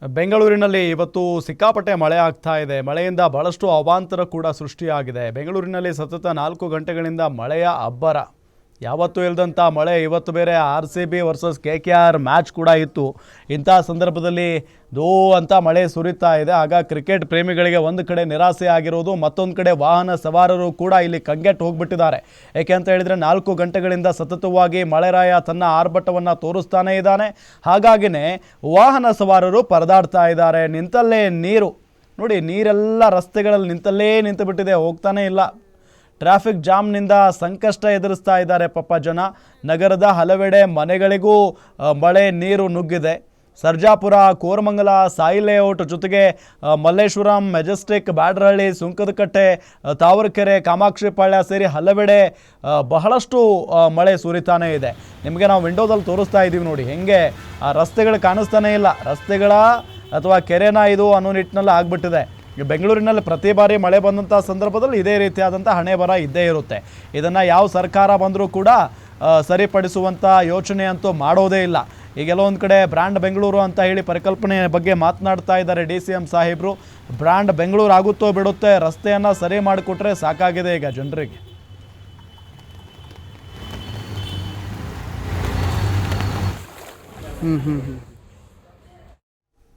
ಬೆಂಗಳೂರಿನಲ್ಲಿ ಇವತ್ತು ಸಿಕ್ಕಾಪಟ್ಟೆ ಮಳೆ ಆಗ್ತಾ ಇದೆ. ಮಳೆಯಿಂದ ಬಹಳಷ್ಟು ಅವಾಂತರ ಕೂಡ ಸೃಷ್ಟಿಯಾಗಿದೆ. ಬೆಂಗಳೂರಿನಲ್ಲಿ ಸತತ 4 ಗಂಟೆಗಳಿಂದ ಮಳೆಯ ಅಬ್ಬರ. ಯಾವತ್ತೂ ಇಲ್ಲದಂಥ ಮಳೆ ಇವತ್ತು ಬೇರೆ RCB ವರ್ಸಸ್ KKR ಮ್ಯಾಚ್ ಕೂಡ ಇತ್ತು. ಇಂಥ ಸಂದರ್ಭದಲ್ಲಿ ದೋ ಅಂತ ಮಳೆ ಸುರಿತಾ ಇದೆ. ಆಗ ಕ್ರಿಕೆಟ್ ಪ್ರೇಮಿಗಳಿಗೆ ಒಂದು ಕಡೆ ನಿರಾಸೆ ಆಗಿರೋದು, ಮತ್ತೊಂದು ಕಡೆ ವಾಹನ ಸವಾರರು ಕೂಡ ಇಲ್ಲಿ ಕಂಗೆಟ್ಟು ಹೋಗ್ಬಿಟ್ಟಿದ್ದಾರೆ. ಏಕೆ ಅಂತ ಹೇಳಿದರೆ 4 ಗಂಟೆಗಳಿಂದ ಸತತವಾಗಿ ಮಳೆರಾಯ ತನ್ನ ಆರ್ಭಟವನ್ನು ತೋರಿಸ್ತಾನೇ ಇದ್ದಾನೆ. ಹಾಗಾಗಿನೇ ವಾಹನ ಸವಾರರು ಪರದಾಡ್ತಾ ಇದ್ದಾರೆ. ನಿಂತಲ್ಲೇ ನೀರು ನೋಡಿ, ನೀರೆಲ್ಲ ರಸ್ತೆಗಳಲ್ಲಿ ನಿಂತು ಬಿಟ್ಟಿದೆ, ಹೋಗ್ತಾನೇ ಇಲ್ಲ. ಟ್ರಾಫಿಕ್ ಜಾಮ್ನಿಂದ ಸಂಕಷ್ಟ ಎದುರಿಸ್ತಾ ಇದ್ದಾರೆ ಪಾಪ ಜನ. ನಗರದ ಹಲವೆಡೆ ಮನೆಗಳಿಗೂ ಮಳೆ ನೀರು ನುಗ್ಗಿದೆ. ಸರ್ಜಾಪುರ, ಕೋರಮಂಗಲ, ಸಾಯಿ ಲೇಔಟ್ ಜೊತೆಗೆ ಮಲ್ಲೇಶ್ವರಂ, ಮೆಜೆಸ್ಟಿಕ್, ಬ್ಯಾಡರಹಳ್ಳಿ, ಸುಂಕದಕಟ್ಟೆ, ತಾವರೆಕೆರೆ, ಕಾಮಾಕ್ಷಿಪಾಳ್ಯ ಸೇರಿ ಹಲವೆಡೆ ಬಹಳಷ್ಟು ಮಳೆ ಸುರಿತಾನೇ ಇದೆ. ನಿಮಗೆ ನಾವು ವಿಂಡೋದಲ್ಲಿ ತೋರಿಸ್ತಾ ಇದ್ದೀವಿ ನೋಡಿ, ಹೆಂಗೆ ಆ ರಸ್ತೆಗಳು ಕಾಣಿಸ್ತಾನೇ ಇಲ್ಲ. ರಸ್ತೆಗಳ ಅಥವಾ ಕೆರೆನ ಇದು ಅನ್ನೋ ನಿಟ್ಟಿನಲ್ಲಿ ಆಗಿಬಿಟ್ಟಿದೆ. ಬೆಂಗಳೂರಿನಲ್ಲಿ ಪ್ರತಿ ಬಾರಿ ಮಳೆ ಬಂದಂಥ ಸಂದರ್ಭದಲ್ಲಿ ಇದೇ ರೀತಿಯಾದಂಥ ಹಣೆ ಬರ ಇದ್ದೇ ಇರುತ್ತೆ. ಇದನ್ನು ಯಾವ ಸರ್ಕಾರ ಬಂದರೂ ಕೂಡ ಸರಿಪಡಿಸುವಂಥ ಯೋಚನೆ ಅಂತೂ ಮಾಡೋದೇ ಇಲ್ಲ. ಈಗ ಕೆಲವೊಂದು ಕಡೆ ಬ್ರ್ಯಾಂಡ್ ಬೆಂಗಳೂರು ಅಂತ ಹೇಳಿ ಪರಿಕಲ್ಪನೆ ಬಗ್ಗೆ ಮಾತನಾಡ್ತಾ ಇದ್ದಾರೆ DCM ಸಾಹೇಬರು. ಬ್ರ್ಯಾಂಡ್ ಬೆಂಗಳೂರು ಆಗುತ್ತೋ ಬಿಡುತ್ತೆ, ರಸ್ತೆಯನ್ನು ಸರಿ ಮಾಡಿಕೊಟ್ರೆ ಸಾಕಾಗಿದೆ ಈಗ ಜನರಿಗೆ.